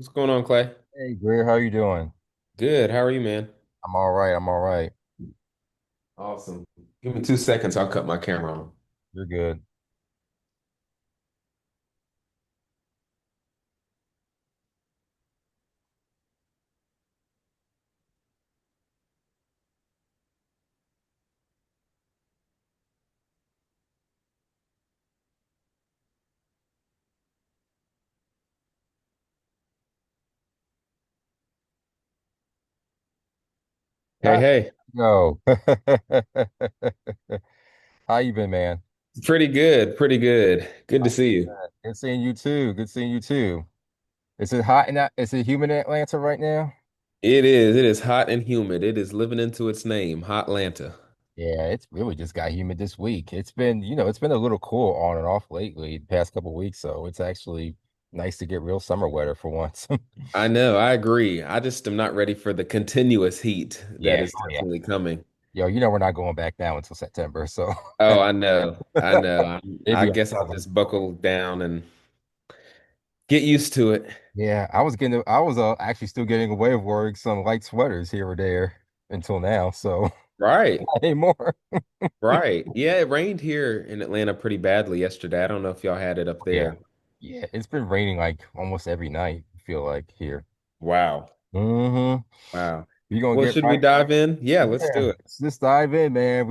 What's going on, Clay? Hey, Greer, how you doing? Good. How are you, man? I'm all right. I'm all right. Awesome. Give me 2 seconds. I'll cut my camera on. You're good. Hey, Ah, hey. yo. How you been, man? Pretty good. Pretty good. Good to Oh, see you. good seeing you too. Good seeing you too. Is it hot in that? Is it humid in Atlanta right now? It is. It is hot and humid. It is living into its name, Hot Atlanta. Yeah, it's really just got humid this week. It's been a little cool on and off lately, the past couple weeks, so it's actually nice to get real summer weather for once. I know. I agree. I just am not ready for the continuous heat that Yeah. is Oh, yeah. definitely coming. Yo, we're not going back down until September, so Oh, I know. I know. it'd I be a guess I'll struggle. just buckle down and get used to it. Yeah, I was actually still getting away with wearing some light sweaters here or there until now. So Right. not anymore. Right. Yeah, it rained here in Atlanta pretty badly yesterday. I don't know if y'all had it up Yeah. there. Yeah, it's been raining like almost every night, I feel like here. Wow. Mm-hmm. Wow. We gonna Well, get should we right. dive in? Yeah, let's Yeah, do it. let's dive in, man.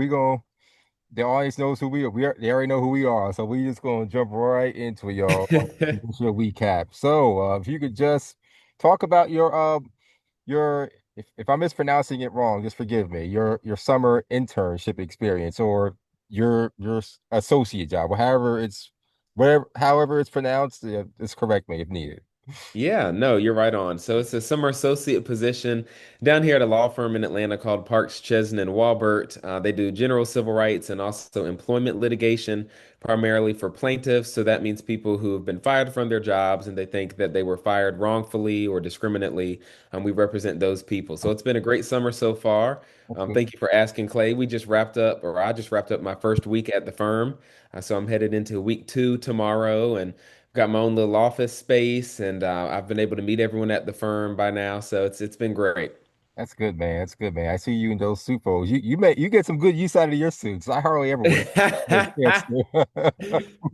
The audience knows who we are. They already know who we are. So we just gonna jump right into it, y'all. This is your recap. So if you could just talk about your if I'm mispronouncing it wrong, just forgive me. Your summer internship experience or your associate job, or however it's pronounced, just correct me if needed. Yeah, no, you're right on. So it's a summer associate position down here at a law firm in Atlanta called Parks, Chesney and Walbert. They do general civil rights and also employment litigation, primarily for plaintiffs. So that means people who have been fired from their jobs and they think that they were fired wrongfully or discriminately. We represent those people. So it's been a great summer so far. Okay, Thank you for asking, Clay. We just wrapped up, or I just wrapped up my first week at the firm. So I'm headed into week 2 tomorrow, and got my own little office space, and I've been able to meet everyone at the firm by now, so it's been great. that's good, man. That's good, man. I see you in those suit photos. You get some good use out of your suits. I hardly ever wear pants.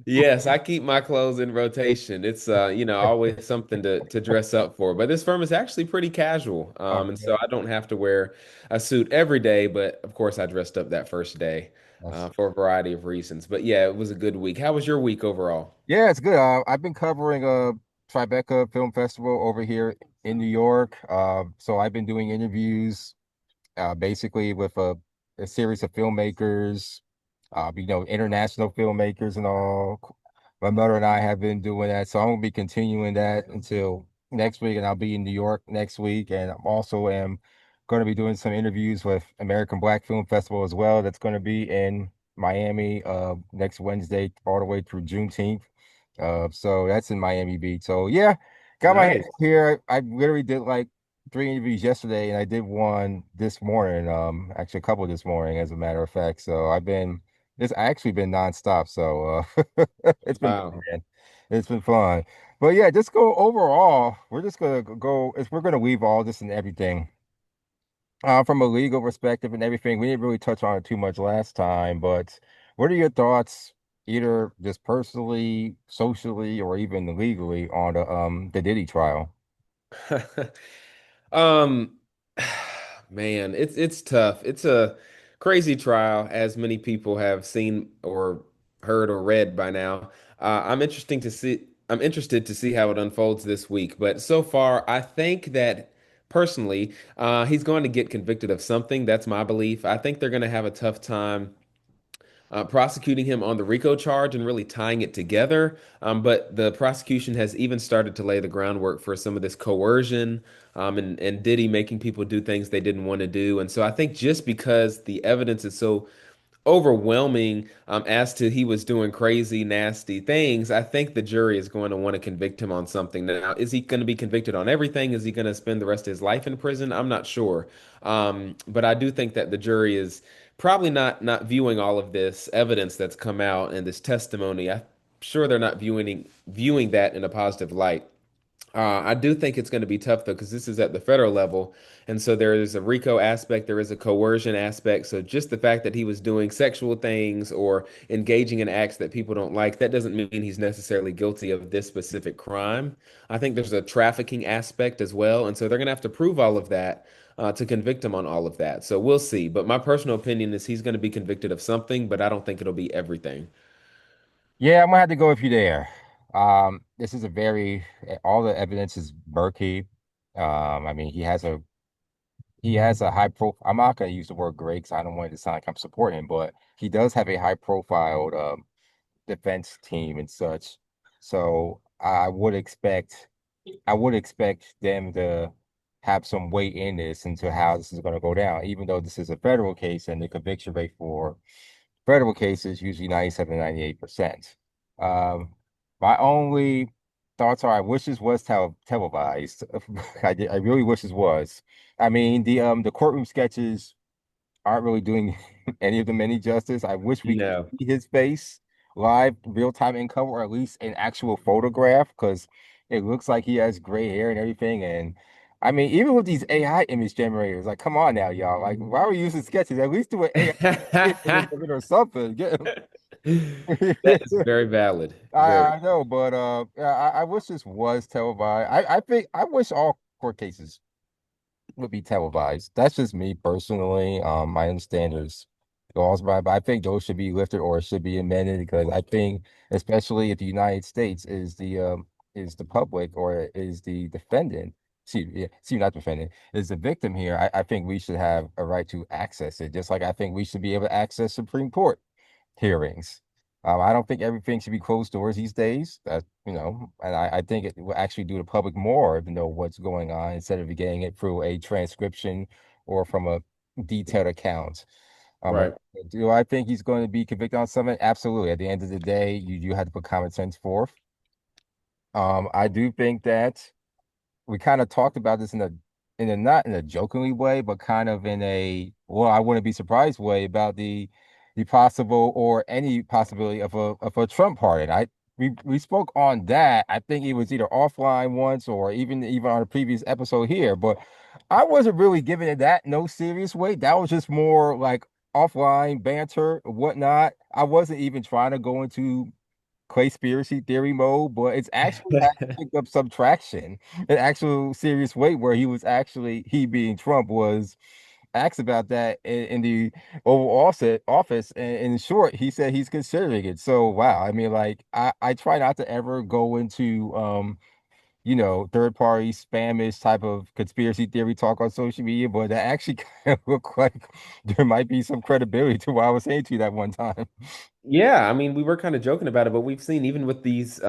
Yes, I keep my clothes in rotation. It's always something to dress up for. But this firm is actually pretty casual, and so Okay, I don't have to wear a suit every day. But of course, I dressed up that first day that's for a variety of reasons. But yeah, it was a good week. How was your week overall? yeah, it's good. I've been covering Tribeca Film Festival over here in New York. So I've been doing interviews basically with a series of filmmakers, international filmmakers and all. My mother and I have been doing that, so I'm gonna be continuing that until next week, and I'll be in New York next week, and I'm also am going to be doing some interviews with American Black Film Festival as well. That's going to be in Miami next Wednesday all the way through Juneteenth. So that's in Miami Beach. So yeah, got my hands Nice. here. I literally did like 3 interviews yesterday, and I did one this morning. Actually, a couple this morning, as a matter of fact. So it's actually been nonstop. So it's been good, Wow. man. It's been fun. But yeah, just go overall. We're just gonna go. We're gonna weave all this and everything. From a legal perspective and everything, we didn't really touch on it too much last time. But what are your thoughts, either just personally, socially, or even legally, on the Diddy trial? Um, man, it's tough. It's a crazy trial, as many people have seen or heard or read by now. I'm interesting to see. I'm interested to see how it unfolds this week. But so far, I think that personally, he's going to get convicted of something. That's my belief. I think they're going to have a tough time prosecuting him on the RICO charge and really tying it together. But the prosecution has even started to lay the groundwork for some of this coercion and Diddy making people do things they didn't want to do. And so I think just because the evidence is so overwhelming as to he was doing crazy, nasty things, I think the jury is going to want to convict him on something. Now, is he going to be convicted on everything? Is he going to spend the rest of his life in prison? I'm not sure. But I do think that the jury is probably not viewing all of this evidence that's come out and this testimony. I'm sure they're not viewing that in a positive light. I do think it's going to be tough though, because this is at the federal level, and so there is a RICO aspect, there is a coercion aspect. So just the fact that he was doing sexual things or engaging in acts that people don't like, that doesn't mean he's necessarily guilty of this specific crime. I think there's a trafficking aspect as well, and so they're going to have to prove all of that to convict him on all of that. So we'll see. But my personal opinion is he's going to be convicted of something, but I don't think it'll be everything. Yeah, I'm gonna have to go with you there. This is a very all the evidence is murky. I mean, he has a high profile. I'm not gonna use the word great because I don't want it to sound like I'm supporting him, but he does have a high profile defense team and such. So I would expect them to have some weight in this into how this is going to go down, even though this is a federal case and the conviction rate for federal cases usually 97 to 98%. Um, my only thoughts are I wish this was televised. I really wish this was. I mean, the courtroom sketches aren't really doing any of them any justice. I wish we could No. see his face live, real time in cover, or at least an actual photograph, because it looks like he has gray hair and everything. And I mean, even with these AI image generators, like, come on now, y'all. Like, why are we using sketches? At least do an AI image of it or something. That is very valid. I, Very. I know, but yeah, I wish this was televised. I think I wish all court cases would be televised. That's just me personally. I understand there's laws but I think those should be lifted or should be amended because I think, especially if the United States is the public or is the defendant, not defendant, is the victim here. I think we should have a right to access it, just like I think we should be able to access Supreme Court hearings. I don't think everything should be closed doors these days. And I think it will actually do the public more to know what's going on instead of getting it through a transcription or from a detailed account. Um, Right. do I think he's going to be convicted on something? Absolutely. At the end of the day, you have to put common sense forth. I do think that we kind of talked about this in a not in a jokingly way, but kind of in a well, I wouldn't be surprised way about the possible or any possibility of a Trump pardon. We spoke on that. I think it was either offline once or even on a previous episode here, but I wasn't really giving it that no serious weight. That was just more like offline banter, whatnot. I wasn't even trying to go into conspiracy theory mode, but it's actually had picked up some traction, an actual serious weight where he being Trump was asked about that in the Oval office, and in short, he said he's considering it. So wow, I mean, like I try not to ever go into third party spamish type of conspiracy theory talk on social media, but that actually kind of looked like there might be some credibility to what I was saying to you that one time. Yeah, I mean, we were kind of joking about it, but we've seen even with these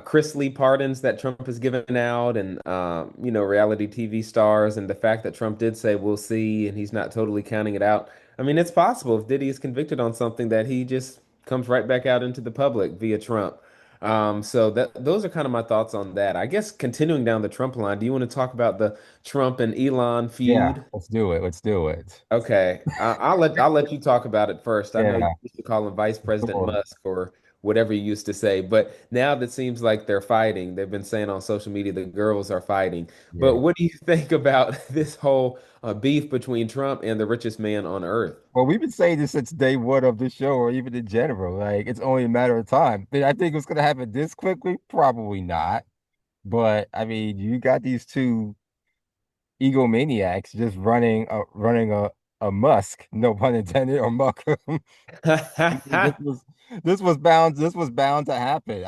Chris Lee pardons that Trump has given out, and reality TV stars, and the fact that Trump did say we'll see, and he's not totally counting it out. I mean, it's possible if Diddy is convicted on something that he just comes right back out into the public via Trump. So that those are kind of my thoughts on that. I guess continuing down the Trump line, do you want to talk about the Trump and Elon Yeah, feud? let's do it. Let's do it. Okay, I'll let you talk about it first. I know you Yeah, used to call him Vice President sure. Musk or whatever you used to say, but now that seems like they're fighting. They've been saying on social media the girls are fighting. But Yeah. what do you think about this whole beef between Trump and the richest man on earth? Well, we've been saying this since day one of the show, or even in general. Like, it's only a matter of time. Did I think it was going to happen this quickly? Probably not. But I mean, you got these two egomaniacs just running a Musk, no pun intended, or muck. This was this was bound to happen.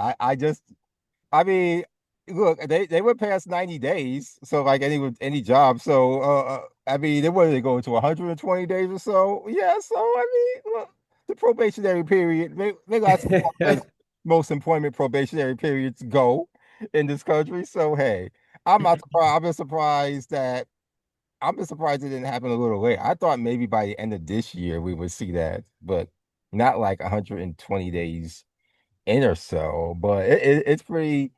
I mean, look, they went past 90 days, so like any job. So I mean, they wanted to go to 120 days or so. Yeah, so I mean, look, the probationary period, they got some as most employment probationary periods go in this country. So hey, I'm not surprised. I've been surprised it didn't happen a little late. I thought maybe by the end of this year we would see that, but not like 120 days in or so. But it's pretty.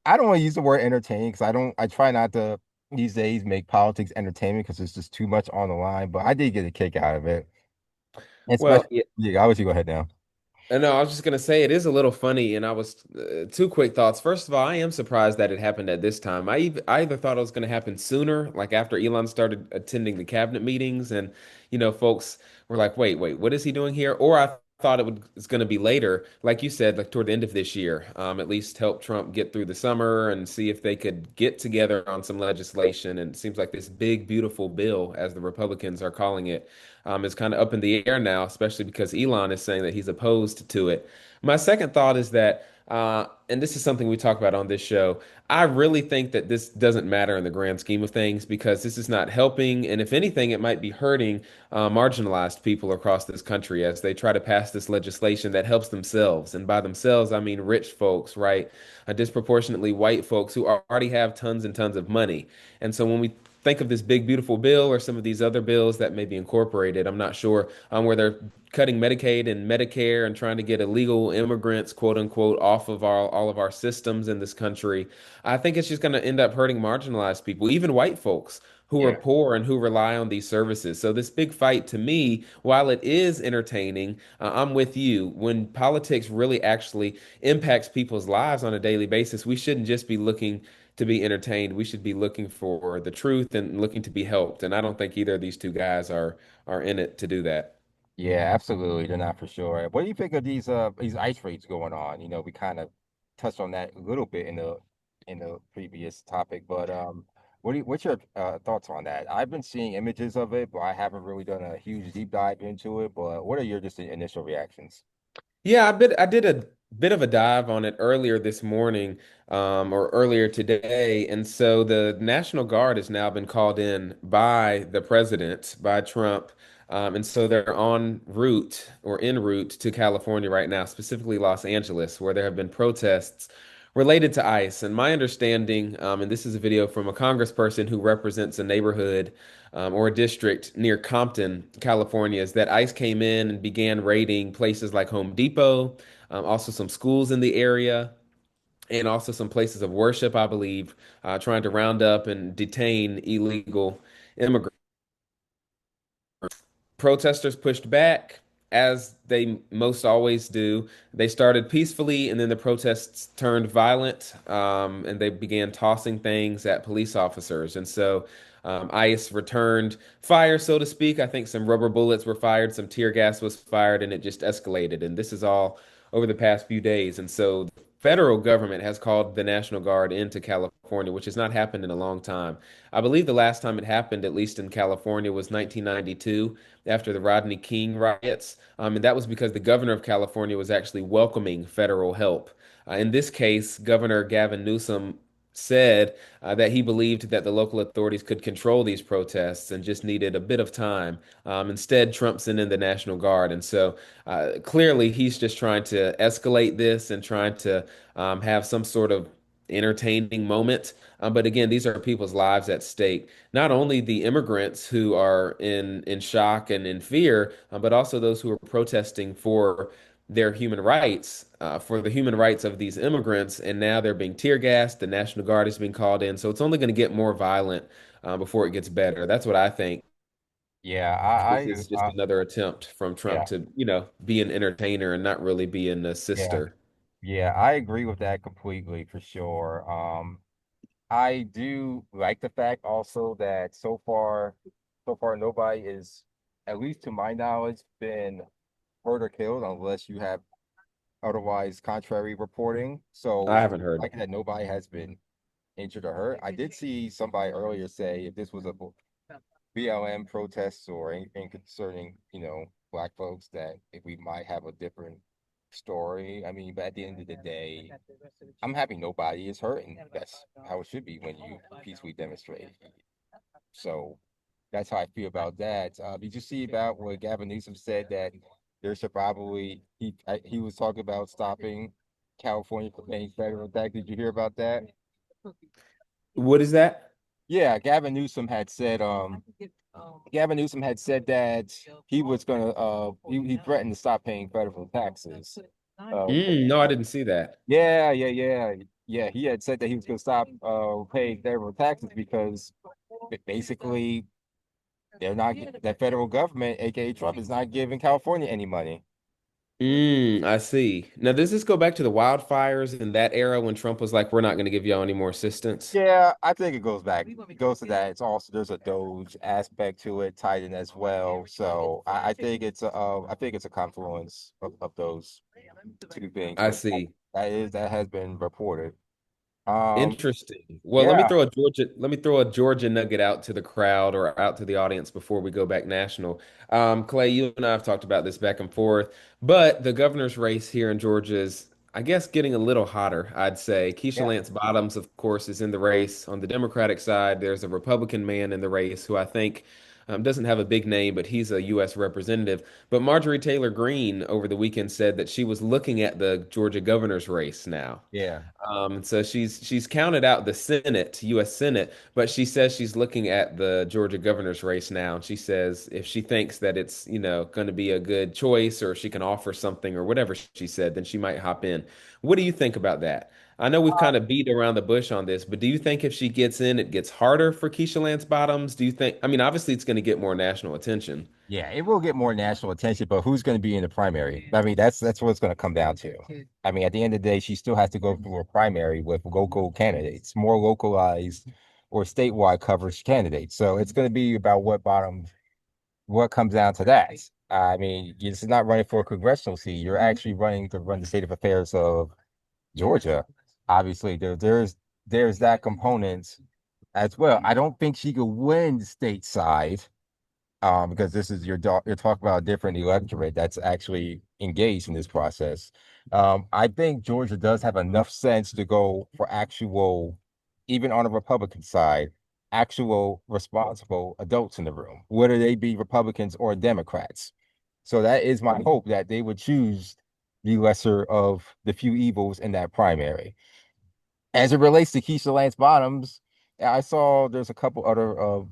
I don't want to use the word entertaining because I try not to these days make politics entertainment because there's just too much on the line. But I did get a kick out of it, Well, especially. Yeah, I was you go ahead now. I know, I was just gonna say it is a little funny, and I was two quick thoughts. First of all, I am surprised that it happened at this time. I either thought it was gonna happen sooner, like after Elon started attending the cabinet meetings, and folks were like, wait, what is he doing here? Or I thought it's gonna be later, like you said, like toward the end of this year. At least help Trump get through the summer and see if they could get together on some legislation. And it seems like this big, beautiful bill, as the Republicans are calling it, is kind of up in the air now, especially because Elon is saying that he's opposed to it. My second thought is that, and this is something we talk about on this show, I really think that this doesn't matter in the grand scheme of things because this is not helping. And if anything, it might be hurting marginalized people across this country as they try to pass this legislation that helps themselves. And by themselves, I mean rich folks, right? Disproportionately white folks who already have tons and tons of money. And so when we think of this big, beautiful bill or some of these other bills that may be incorporated. I'm not sure where they're cutting Medicaid and Medicare and trying to get illegal immigrants, quote unquote, off of all of our systems in this country. I think it's just going to end up hurting marginalized people, even white folks who are Yeah. poor and who rely on these services. So this big fight to me, while it is entertaining, I'm with you. When politics really actually impacts people's lives on a daily basis, we shouldn't just be looking to be entertained. We should be looking for the truth and looking to be helped. And I don't think either of these two guys are in it to do that. Yeah, absolutely. They're not for sure. What do you think of these ice raids going on? We kind of touched on that a little bit in the previous topic, but what's your thoughts on that? I've been seeing images of it, but I haven't really done a huge deep dive into it. But what are your just initial reactions? Yeah, I did a bit of a dive on it earlier this morning, or earlier today, and so the National Guard has now been called in by the president, by Trump, and so they're en route to California right now, specifically Los Angeles, where there have been protests related to ICE. And my understanding, and this is a video from a congressperson who represents a neighborhood or a district near Compton, California, is that ICE came in and began raiding places like Home Depot, also some schools in the area, and also some places of worship, I believe, trying to round up and detain illegal immigrants. Protesters pushed back, as they most always do. They started peacefully, and then the protests turned violent, and they began tossing things at police officers. And so ICE returned fire, so to speak. I think some rubber bullets were fired, some tear gas was fired, and it just escalated. And this is all over the past few days. And so the federal government has called the National Guard into California, which has not happened in a long time. I believe the last time it happened, at least in California, was 1992 after the Rodney King riots. And that was because the governor of California was actually welcoming federal help. In this case, Governor Gavin Newsom said that he believed that the local authorities could control these protests and just needed a bit of time. Instead, Trump sent in the National Guard. And so clearly, he's just trying to escalate this and trying to have some sort of entertaining moment. But again, these are people's lives at stake. Not only the immigrants who are in shock and in fear, but also those who are protesting for their human rights, for the human rights of these immigrants. And now they're being tear gassed. The National Guard is being called in. So it's only going to get more violent before it gets better. That's what I think. Yeah, This is just another attempt from Trump yeah, to, be an entertainer and not really be an yeah, assister. yeah. I agree with that completely for sure. I do like the fact also that so far nobody is, at least to my knowledge, been hurt or killed unless you have otherwise contrary reporting. I So haven't heard. like that, nobody has been injured or hurt. I did see somebody earlier say if this was a BLM protests or anything concerning, black folks, that if we might have a different story. I mean, but at the end of the day, I'm happy nobody is hurt, and that's how it should be when you peacefully demonstrate. So that's how I feel about that. Did you see about what Gavin Newsom said that there should probably he was talking about stopping California from paying federal tax? Did you hear about that? What is that? Yeah, Gavin Newsom had said that he was gonna he threatened to stop paying federal taxes. No, I didn't see that. Yeah. He had said that he was gonna stop paying federal taxes because basically they're not the federal government, aka Trump, is not giving California any money. I see. Now, does this go back to the wildfires in that era when Trump was like, "We're not going to give y'all any more assistance"? Yeah, I think it goes back. It goes to that. It's also there's a Doge aspect to it tied in as well. So I think I think it's a confluence of those two things. I But see. that has been reported. Um, Interesting. Well, yeah, let me throw a Georgia nugget out to the crowd or out to the audience before we go back national. Clay, you and I have talked about this back and forth, but the governor's race here in Georgia is, I guess, getting a little hotter, I'd say. Keisha yeah, Lance Bottoms, of course, is in the race. On the Democratic side, there's a Republican man in the race who I think doesn't have a big name, but he's a U.S. representative. But Marjorie Taylor Greene over the weekend said that she was looking at the Georgia governor's race now. yeah. So she's counted out the Senate, U.S. Senate, but she says she's looking at the Georgia governor's race now. And she says if she thinks that it's, going to be a good choice or she can offer something or whatever she said, then she might hop in. What do you think about that? I know we've kind of beat around the bush on this, but do you think if she gets in, it gets harder for Keisha Lance Bottoms? Do you think, I mean, obviously it's going to get more national attention. Yeah, it will get more national attention, but who's going to be in the primary? I mean, that's what it's going to come down to. I mean, at the end of the day, she still has to go through a primary with local candidates, more localized or statewide coverage candidates. So it's going to be about what comes down to that. I mean, it's not running for a congressional seat. You're actually running to run the state of affairs of Georgia. Obviously, there's that component as well. I don't think she could win stateside because this is you're talking about a different electorate that's actually engaged in this process. I think Georgia does have enough sense to go for actual, even on the Republican side, actual responsible adults in the room, whether they be Republicans or Democrats. So that is my hope that they would choose the lesser of the few evils in that primary. As it relates to Keisha Lance Bottoms, I saw there's a couple other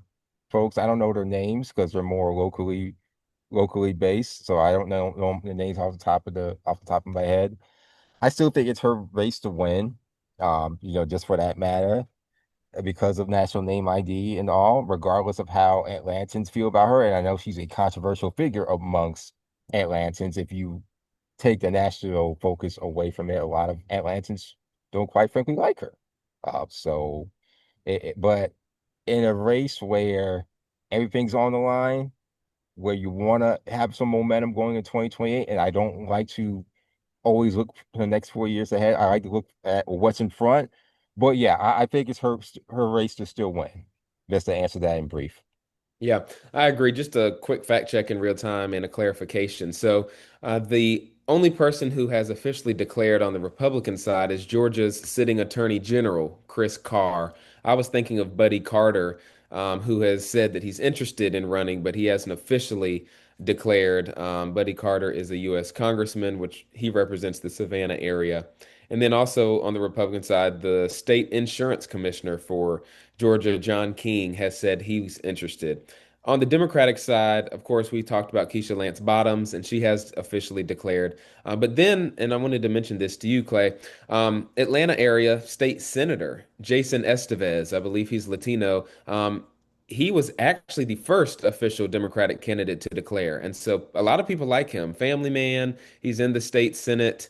folks. I don't know their names because they're more locally based, so I don't know the names off the top of my head. I still think it's her race to win. Just for that matter, because of national name ID and all, regardless of how Atlantans feel about her. And I know she's a controversial figure amongst Atlantans. If you take the national focus away from it, a lot of Atlantans don't quite frankly like her. But in a race where everything's on the line, where you want to have some momentum going in 2028, and I don't like to always look for the next 4 years ahead. I like to look at what's in front. But yeah, I think it's her race to still win. Just to answer that in brief. Yeah, I agree. Just a quick fact check in real time and a clarification. So, the only person who has officially declared on the Republican side is Georgia's sitting Attorney General, Chris Carr. I was thinking of Buddy Carter, who has said that he's interested in running, but he hasn't officially declared. Buddy Carter is a U.S. congressman, which he represents the Savannah area. And then also on the Republican side, the state insurance commissioner for Georgia, John King, has said he's interested. On the Democratic side, of course, we talked about Keisha Lance Bottoms, and she has officially declared. But then, and I wanted to mention this to you, Clay, Atlanta area state senator Jason Estevez, I believe he's Latino. He was actually the first official Democratic candidate to declare. And so a lot of people like him. Family man, he's in the state Senate.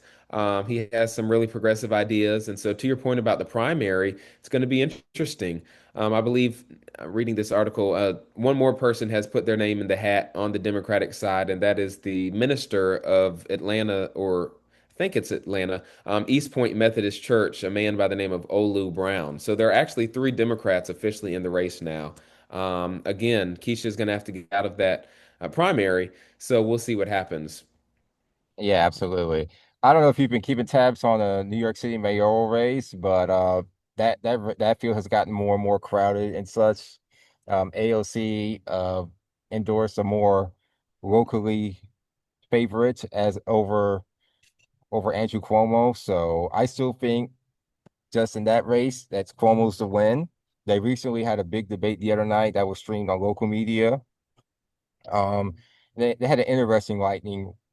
He has some really progressive ideas. And so, to your point about the primary, it's going to be interesting. I believe, reading this article, one more person has put their name in the hat on the Democratic side, and that is the minister of Atlanta, or I think it's Atlanta, East Point Methodist Church, a man by the name of Olu Brown. So there are actually three Democrats officially in the race now. Again, Keisha's going to have to get out of that primary, so we'll see what happens. Yeah, absolutely. I don't know if you've been keeping tabs on the New York City mayoral race, but that field has gotten more and more crowded and such. AOC endorsed a more locally favorite as over Andrew Cuomo. So I still think just in that race, that's Cuomo's to win. They recently had a big debate the other night that was streamed on local media. Um, they had an interesting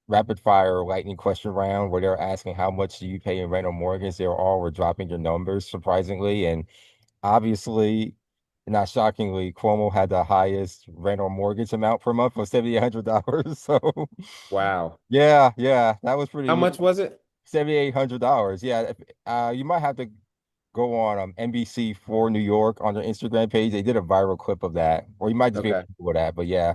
rapid fire lightning question round where they're asking how much do you pay in rent or mortgage. They all were dropping their numbers surprisingly, and obviously. not shockingly, Cuomo had the highest rent or mortgage amount per month of $7,800. So Wow. yeah, that was How pretty much was it? $7,800. Yeah, you might have to go on NBC for New York on their Instagram page. They did a viral clip of that, or you might just be able Okay. to Google that. But yeah,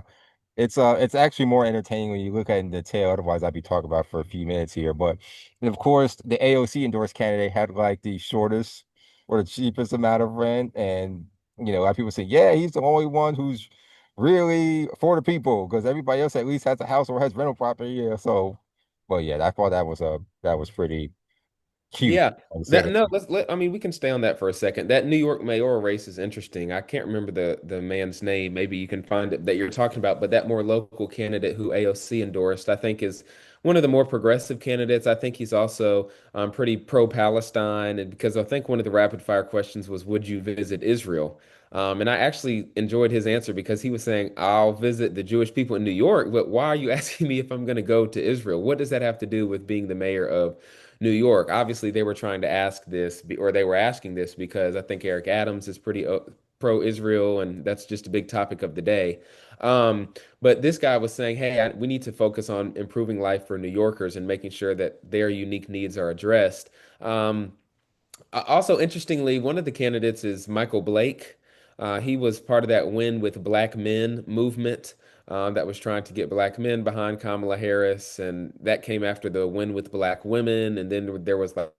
it's actually more entertaining when you look at it in detail. Otherwise, I'd be talking about it for a few minutes here. But and of course, the AOC endorsed candidate had like the shortest or the cheapest amount of rent, and a lot of people say, yeah, he's the only one who's really for the people because everybody else at least has a house or has rental property. Yeah, so, but yeah, I thought that was pretty cute. Yeah. I would say That that. no, I mean, we can stay on that for a second. That New York mayoral race is interesting. I can't remember the man's name. Maybe you can find it that you're talking about, but that more local candidate who AOC endorsed, I think is one of the more progressive candidates. I think he's also pretty pro-Palestine, and because I think one of the rapid fire questions was, would you visit Israel? And I actually enjoyed his answer because he was saying, I'll visit the Jewish people in New York, but why are you asking me if I'm going to go to Israel? What does that have to do with being the mayor of New York? Obviously, they were trying to ask this, or they were asking this because I think Eric Adams is pretty pro-Israel, and that's just a big topic of the day. But this guy was saying, hey, we need to focus on improving life for New Yorkers and making sure that their unique needs are addressed. Also, interestingly, one of the candidates is Michael Blake. He was part of that Win with Black Men movement that was trying to get black men behind Kamala Harris, and that came after the Win with Black Women, and then there was like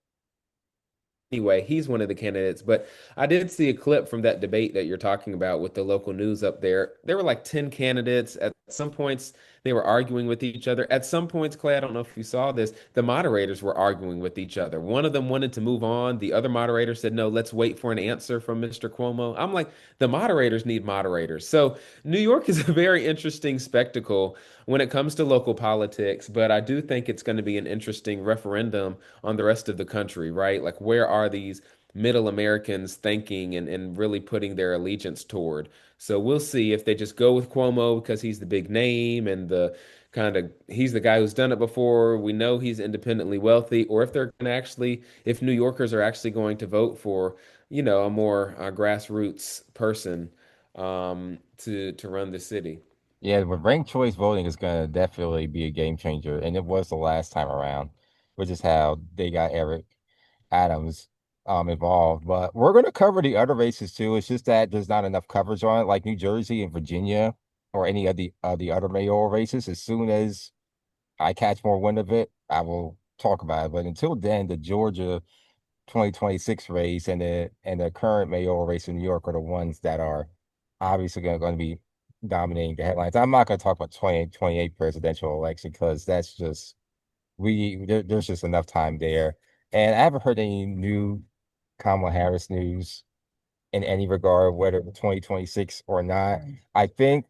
anyway, he's one of the candidates. But I did see a clip from that debate that you're talking about with the local news up there. There were like 10 candidates. At some points, they were arguing with each other. At some points, Clay, I don't know if you saw this, the moderators were arguing with each other. One of them wanted to move on. The other moderator said, no, let's wait for an answer from Mr. Cuomo. I'm like, the moderators need moderators. So New York is a very interesting spectacle when it comes to local politics, but I do think it's going to be an interesting referendum on the rest of the country, right? Like, where are these middle Americans thinking and really putting their allegiance toward? So we'll see if they just go with Cuomo because he's the big name and the kind of he's the guy who's done it before. We know he's independently wealthy, or if they're going to actually, if New Yorkers are actually going to vote for, a more grassroots person to run the city. Yeah, but ranked choice voting is going to definitely be a game changer, and it was the last time around, which is how they got Eric Adams involved. But we're going to cover the other races too. It's just that there's not enough coverage on it, like New Jersey and Virginia or any of the other mayoral races. As soon as I catch more wind of it, I will talk about it. But until then, the Georgia 2026 race and the current mayoral race in New York are the ones that are obviously going to be dominating the headlines. I'm not going to talk about 2028 presidential election because that's just there's just enough time there. And I haven't heard any new Kamala Harris news in any regard, whether 2026 or not. I think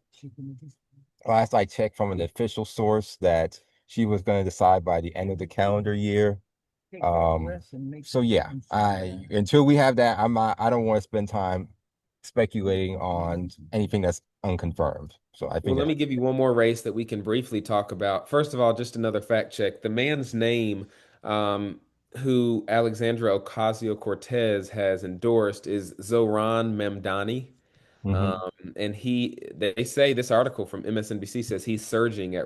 last I checked from an official source that she was going to decide by the end of the calendar year. So yeah, I until we have that, I don't want to spend time speculating on anything that's unconfirmed. So I Well, think let that me give you one more race that we can briefly talk about. First of all, just another fact check. The man's name, um, who Alexandra Ocasio-Cortez has endorsed, is Zohran Mamdani. hmm And they say this article from MSNBC says he's surging at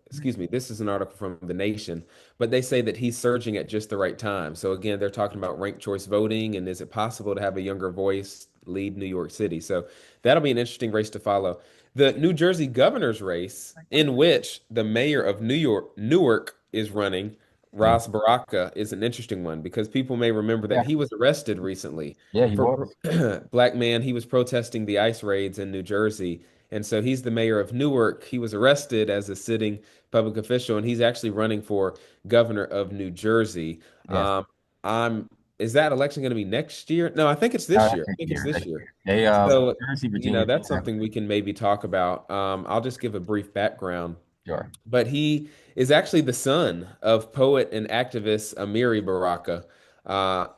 excuse me, this is an article from The Nation, but they say that he's surging at just the right time. So again, they're talking about ranked choice voting and is it possible to have a younger voice lead New York City? So that'll be an interesting race to follow. The New Jersey governor's race, in which the mayor of Newark is running, yeah, Ras Baraka, is an interesting one because people may remember that yeah, he was arrested recently yeah, he for was. black man. He was protesting the ICE raids in New Jersey. And so he's the mayor of Newark. He was arrested as a sitting public official, and he's actually running for governor of New Jersey. Yes. I'm, is that election going to be next year? No, I think it's No, this that's year. I next think it's year. this Next year. year. They So, Jersey, Virginia. that's something we can maybe talk about. I'll just give a brief background. Sure. But he is actually the son of poet and activist Amiri Baraka.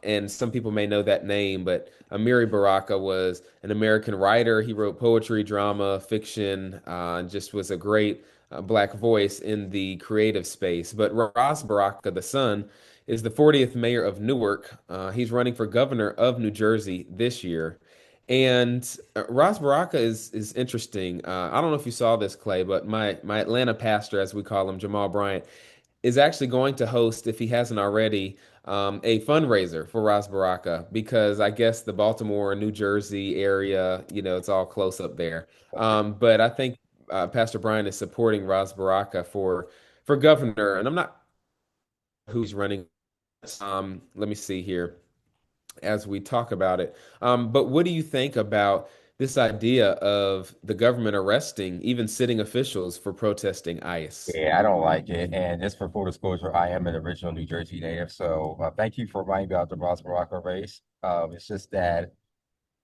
And some people may know that name, but Amiri Baraka was an American writer. He wrote poetry, drama, fiction, and just was a great black voice in the creative space. But Ras Baraka, the son, is the 40th mayor of Newark. He's running for governor of New Jersey this year. And Ras Baraka is interesting. I don't know if you saw this, Clay, but my Atlanta pastor, as we call him, Jamal Bryant, is actually going to host, if he hasn't already, a fundraiser for Ras Baraka because I guess the Baltimore, New Jersey area, it's all close up there. But I think Pastor Brian is supporting Ras Baraka for governor, and I'm not who's running. Let me see here as we talk about it. But what do you think about this idea of the government arresting even sitting officials for protesting ICE? Yeah, I don't like it. And just for full disclosure, I am an original New Jersey native. So thank you for reminding me about the Ross Baraka race. It's just that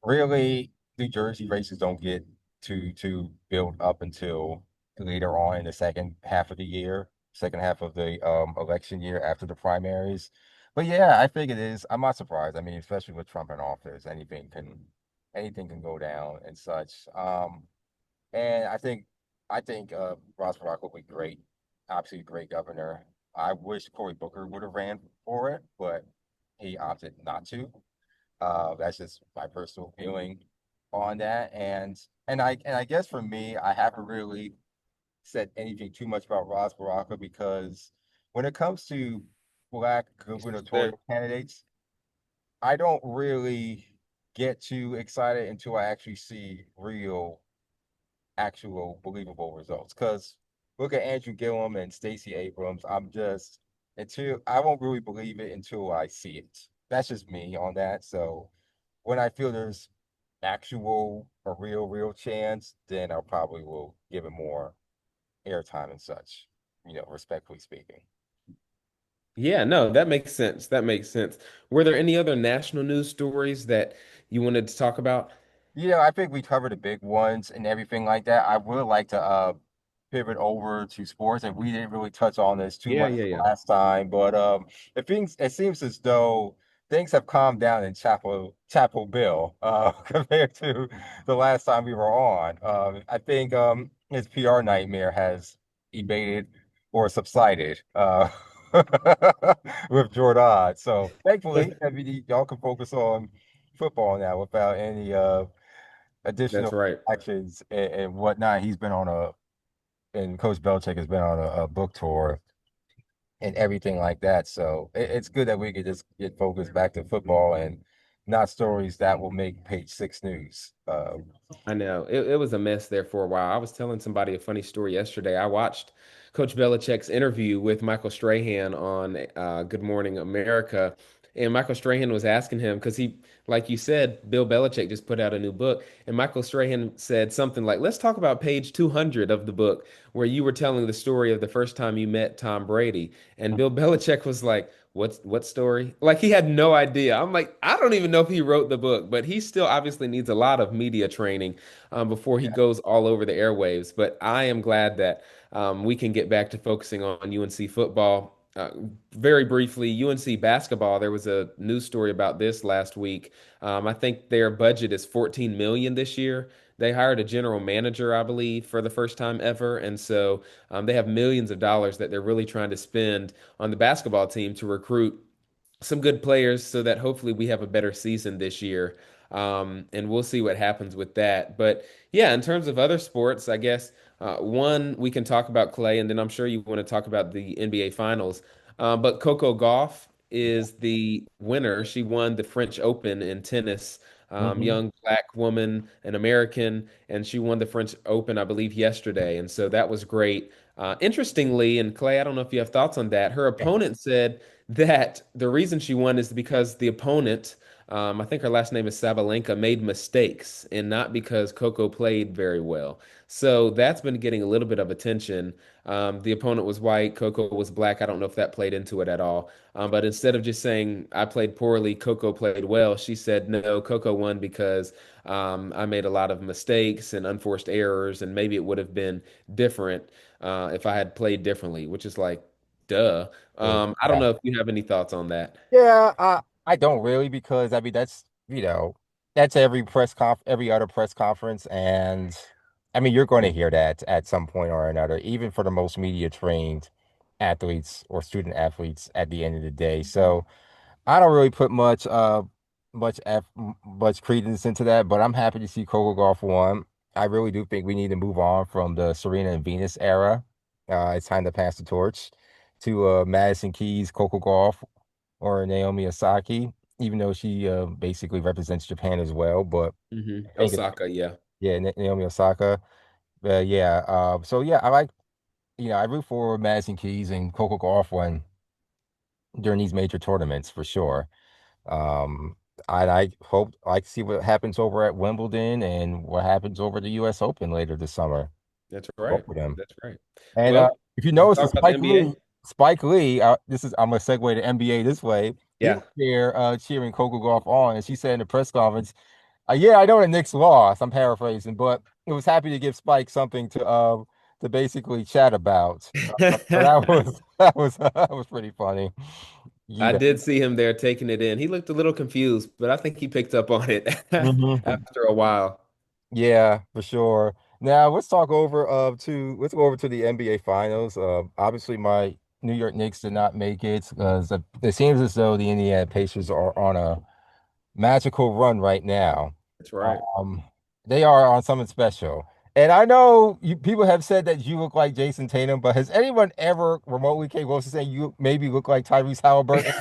really New Jersey races don't get to build up until later on in the second half of the year, second half of the election year after the primaries. But yeah, I think it is. I'm not surprised. I mean, especially with Trump in office, anything can go down and such. And I think Ross Barack will be great, absolutely great governor. I wish Cory Booker would have ran for it, but he opted not to. That's just my personal feeling on that. And I guess for me, I haven't really said anything too much about Ross Baraka because when it comes to black You still there? gubernatorial candidates, I don't really get too excited until I actually see actual believable results. Because look at Andrew Gillum and Stacey Abrams. Until I won't really believe it until I see it. That's just me on that. So when I feel there's a real chance, then I'll probably will give it more airtime and such, respectfully speaking. Yeah, no, that makes sense. That makes sense. Were there any other national news stories that you wanted to talk about? I think we covered the big ones and everything like that. I would like to pivot over to sports, and we didn't really touch on this too Yeah, much yeah, yeah. last time, but it seems as though things have calmed down in Chapel Bill compared to the last time we were on. I think his PR nightmare has evaded or subsided with Jordan. So thankfully, y'all can focus on football now without any That's additional right. actions and whatnot. And Coach Belichick has been on a book tour and everything like that. So it's good that we could just get focused back to football and not stories that will make page six news. I know it was a mess there for a while. I was telling somebody a funny story yesterday. I watched Coach Belichick's interview with Michael Strahan on Good Morning America, and Michael Strahan was asking him because like you said, Bill Belichick just put out a new book, and Michael Strahan said something like, "Let's talk about page 200 of the book where you were telling the story of the first time you met Tom Brady," and Bill Belichick was like. What story? Like he had no idea. I'm like, I don't even know if he wrote the book, but he still obviously needs a lot of media training before he Yeah. goes all over the airwaves. But I am glad that we can get back to focusing on UNC football. Very briefly, UNC basketball, there was a news story about this last week. I think their budget is 14 million this year. They hired a general manager, I believe, for the first time ever. And so they have millions of dollars that they're really trying to spend on the basketball team to recruit some good players so that hopefully we have a better season this year. And we'll see what happens with that. But yeah, in terms of other sports, I guess one we can talk about Clay, and then I'm sure you want to talk about the NBA Finals. But Coco Gauff is the winner. She won the French Open in tennis. Hmm. Young black woman, an American, and she won the French Open, I believe, yesterday. And so that was great. Interestingly, and Clay, I don't know if you have thoughts on that. Her opponent said that the reason she won is because the opponent, I think her last name is Sabalenka, made mistakes and not because Coco played very well. So that's been getting a little bit of attention. The opponent was white, Coco was black. I don't know if that played into it at all. But instead of just saying I played poorly, Coco played well, she said no, Coco won because I made a lot of mistakes and unforced errors, and maybe it would have been different if I had played differently, which is like, duh. I don't Yeah. know if you have any thoughts on that. Yeah, I don't really because I mean that's every other press conference, and I mean you're going to hear that at some point or another, even for the most media trained athletes or student athletes at the end of the day. So I don't really put much credence into that, but I'm happy to see Coco Golf won. I really do think we need to move on from the Serena and Venus era. It's time to pass the torch to Madison Keys, Coco Golf, or Naomi Osaka, even though she basically represents Japan as well. But I think it's Osaka, yeah. yeah, Naomi Osaka. Yeah. So yeah, I like I root for Madison Keys and Coco Golf when during these major tournaments for sure. Um, I hope I see what happens over at Wimbledon and what happens over the U.S. Open later this summer. That's Both right. of them. That's right. And Well, if you you notice, talk about the NBA? Spike Lee, I'm gonna segue to NBA this way. He Yeah. was there cheering Coco Gauff on, and she said in the press conference, "Yeah, I know the Knicks lost." I'm paraphrasing, but it was happy to give Spike something to basically chat about. So that was that was pretty funny. I Yeah. did see him there taking it in. He looked a little confused, but I think he picked up on it Mhm. after a while. Yeah, for sure. Now let's go over to the NBA Finals. Obviously my New York Knicks did not make it because it seems as though the Indiana Pacers are on a magical run right now. That's right. Um, they are on something special. And I know people have said that you look like Jason Tatum, but has anyone ever remotely came close to saying you maybe look like Tyrese Halliburton?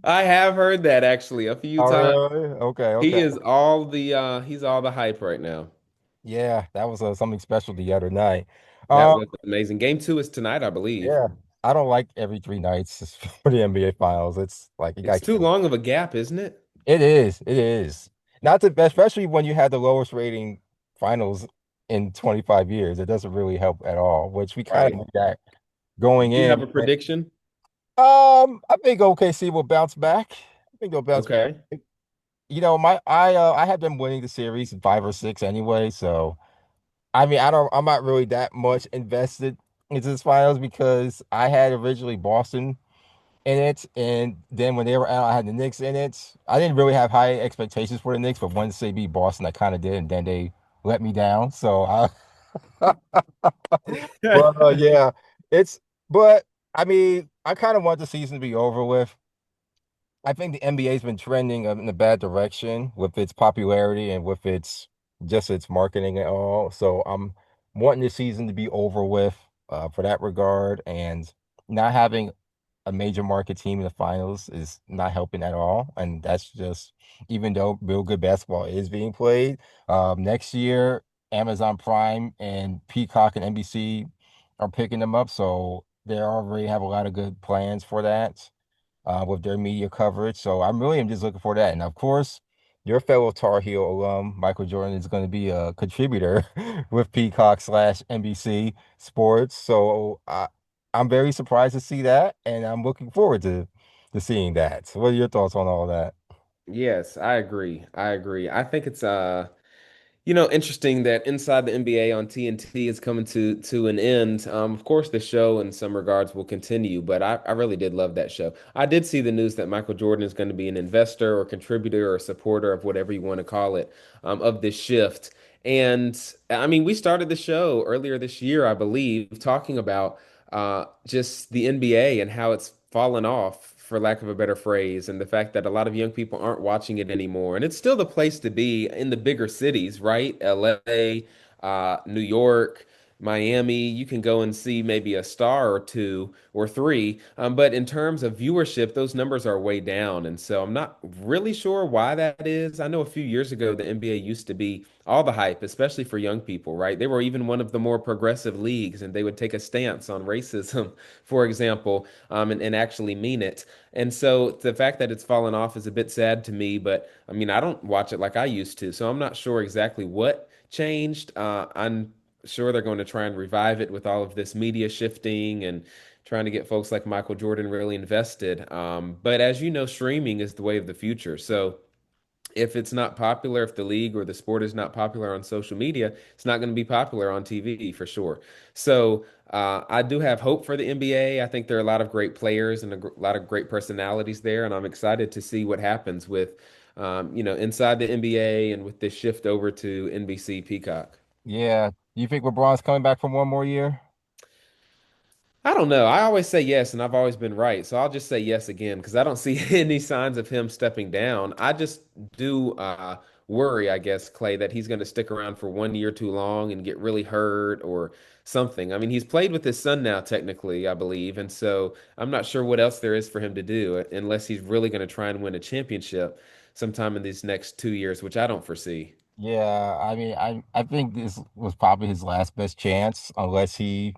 I have heard that actually a few Oh, times. really? Okay, He okay. is all the he's all the hype right now. Yeah, that was something special the other night. That Um, was amazing. Game two is tonight, I believe. Yeah, I don't like every 3 nights for the NBA Finals. It's like you It's got too long of a gap, isn't it? it is, it is. Not to, especially when you had the lowest rating finals in 25 years. It doesn't really help at all, which we kind of Right. knew that going Do you have in. a prediction? I think OKC will bounce back. I think they'll bounce back. Okay. I had them winning the series in 5 or 6 anyway, so I mean, I'm not really that much invested into this finals because I had originally Boston in it. And then when they were out, I had the Knicks in it. I didn't really have high expectations for the Knicks, but once they beat Boston, I kind of did, and then they let me down. But yeah, it's but I mean, I kind of want the season to be over with. I think the NBA's been trending in a bad direction with its popularity and with its marketing and all. So I'm wanting the season to be over with for that regard, and not having a major market team in the finals is not helping at all. And that's just even though real good basketball is being played. Next year, Amazon Prime and Peacock and NBC are picking them up, so they already have a lot of good plans for that with their media coverage. So I'm just looking for that. And of course, your fellow Tar Heel alum, Michael Jordan, is going to be a contributor with Peacock / NBC Sports. So I'm very surprised to see that, and I'm looking forward to seeing that. So what are your thoughts on all that? Yes, I agree. I agree. I think it's interesting that Inside the NBA on TNT is coming to an end. Of course, the show in some regards will continue, but I really did love that show. I did see the news that Michael Jordan is going to be an investor or contributor or supporter of whatever you want to call it, of this shift. And I mean, we started the show earlier this year, I believe, talking about just the NBA and how it's fallen off, for lack of a better phrase, and the fact that a lot of young people aren't watching it anymore. And it's still the place to be in the bigger cities, right? LA, New York, Miami. You can go and see maybe a star or two or three. But in terms of viewership, those numbers are way down. And so I'm not really sure why that is. I know a few years ago, the NBA used to be all the hype, especially for young people, right? They were even one of the more progressive leagues, and they would take a stance on racism, for example, and actually mean it. And so the fact that it's fallen off is a bit sad to me, but I mean, I don't watch it like I used to, so I'm not sure exactly what changed. I'm sure they're going to try and revive it with all of this media shifting and trying to get folks like Michael Jordan really invested. But as you know, streaming is the way of the future. So if it's not popular, if the league or the sport is not popular on social media, it's not going to be popular on TV for sure. So I do have hope for the NBA. I think there are a lot of great players and lot of great personalities there, and I'm excited to see what happens with, inside the NBA and with this shift over to NBC Peacock. Yeah. Do you think LeBron's coming back for one more year? I don't know. I always say yes, and I've always been right. So I'll just say yes again because I don't see any signs of him stepping down. I just do worry, I guess, Clay, that he's going to stick around for 1 year too long and get really hurt or something. I mean, he's played with his son now, technically, I believe. And so I'm not sure what else there is for him to do unless he's really going to try and win a championship sometime in these next 2 years, which I don't foresee. Yeah, I mean, I think this was probably his last best chance, unless he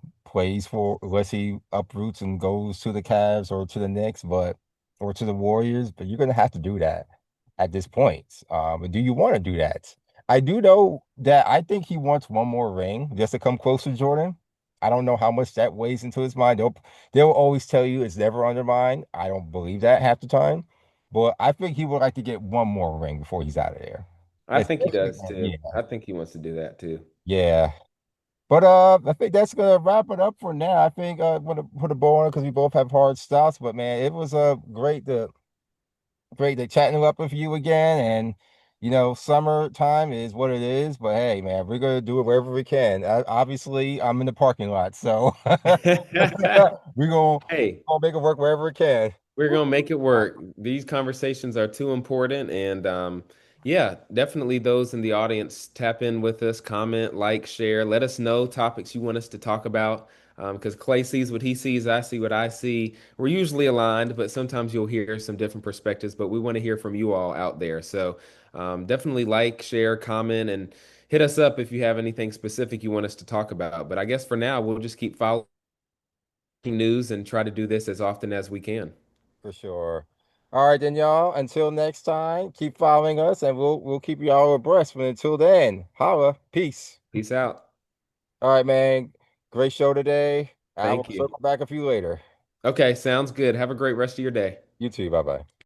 uproots and goes to the Cavs or to the Knicks, but or to the Warriors. But you're gonna have to do that at this point. But do you want to do that? I do know that I think he wants one more ring just to come close to Jordan. I don't know how much that weighs into his mind. They'll always tell you it's never under mine. I don't believe that half the time, but I think he would like to get one more ring before he's out of there. I think he Especially, does too. yeah, I think he wants to do that too. yeah. But I think that's gonna wrap it up for now. I think I want to put a bow on it because we both have hard stops. But man, it was great to chatting up with you again. And summertime is what it is. But hey, man, we're gonna do it wherever we can. Obviously, I'm in the parking lot, so we're gonna, Hey, gonna make it work wherever we can. we're gonna make it work. These conversations are too important, and yeah, definitely those in the audience tap in with us, comment, like, share, let us know topics you want us to talk about. Because Clay sees what he sees, I see what I see. We're usually aligned, but sometimes you'll hear some different perspectives. But we want to hear from you all out there. So definitely like, share, comment, and hit us up if you have anything specific you want us to talk about. But I guess for now, we'll just keep following news and try to do this as often as we can. For sure. All right, then, y'all. Until next time, keep following us, and we'll keep you all abreast. But until then, holla, peace. Peace out. All right, man. Great show today. I will Thank you. circle back a few later. Okay, sounds good. Have a great rest of your day. You too. Bye bye.